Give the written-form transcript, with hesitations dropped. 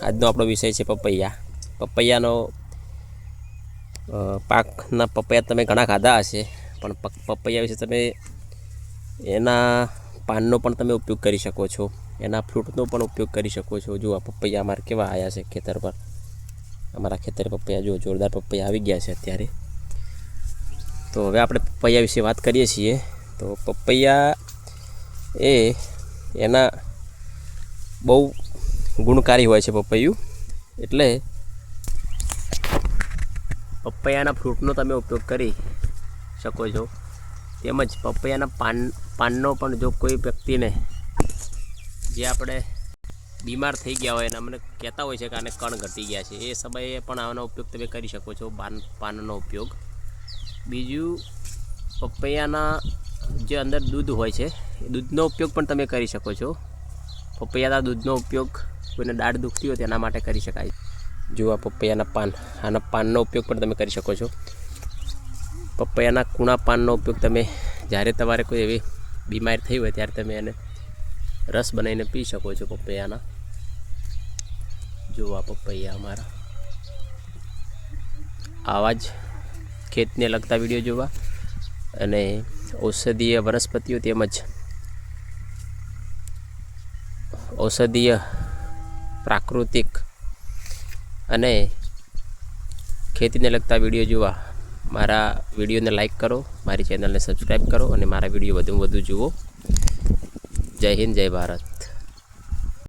આજનો આપણો વિષય છે પપૈયા. પપૈયાનો પાકના પપૈયા તમે ઘણા ખાધા હશે, પણ પપૈયા વિશે તમે એના પાનનો પણ તમે ઉપયોગ કરી શકો છો, એના ફ્રૂટનો પણ ઉપયોગ કરી શકો છો. જો આ પપૈયા અમારે કેવા આવ્યા છે ખેતર પર, અમારા ખેતરે પપૈયા જો જોરદાર પપૈયા આવી ગયા છે અત્યારે. તો હવે આપણે પપૈયા વિશે વાત કરીએ છીએ. તો પપૈયા એ એના બહુ ગુણકારી હોય છે પપૈયું. એટલે પપૈયાના ફ્રૂટનો તમે ઉપયોગ કરી શકો છો. તેમજ પપૈયાના પાનનો પણ જો કોઈ વ્યક્તિને જે આપણે બીમાર થઈ ગયા હોય અને અમને કહેતા હોય છે કે આને કણ ઘટી ગયા છે, એ સમયે પણ આનો ઉપયોગ તમે કરી શકો છો, પાનનો ઉપયોગ. બીજું, પપૈયાના જે અંદર દૂધ હોય છે એ દૂધનો ઉપયોગ પણ તમે કરી શકો છો. પપૈયાના દૂધનો ઉપયોગ કોઈને દાઢ દુખતી હોય તેના માટે કરી શકાય. જો આ પપૈયાના પાન, આના પાનનો ઉપયોગ પણ તમે કરી શકો છો. પપૈયાના કૂણા પાનનો ઉપયોગ તમે જ્યારે તમારે કોઈ એવી બીમારી થઈ હોય ત્યારે તમે એને રસ બનાવીને પી શકો છો પપૈયાના. જો આ પપૈયા અમારા આવા જ ખેતને લગતા વિડીયો જોવા અને ઔષધીય વનસ્પતિઓ તેમજ ઔષધીય પ્રાકૃતિક અને ખેતીને લગતા વિડીયો જોવા મારા વિડીયોને લાઈક કરો, મારી ચેનલને સબસ્ક્રાઈબ કરો અને મારા વિડીયો વધુમાં વધુ જુઓ. જય હિન્દ, જય ભારત.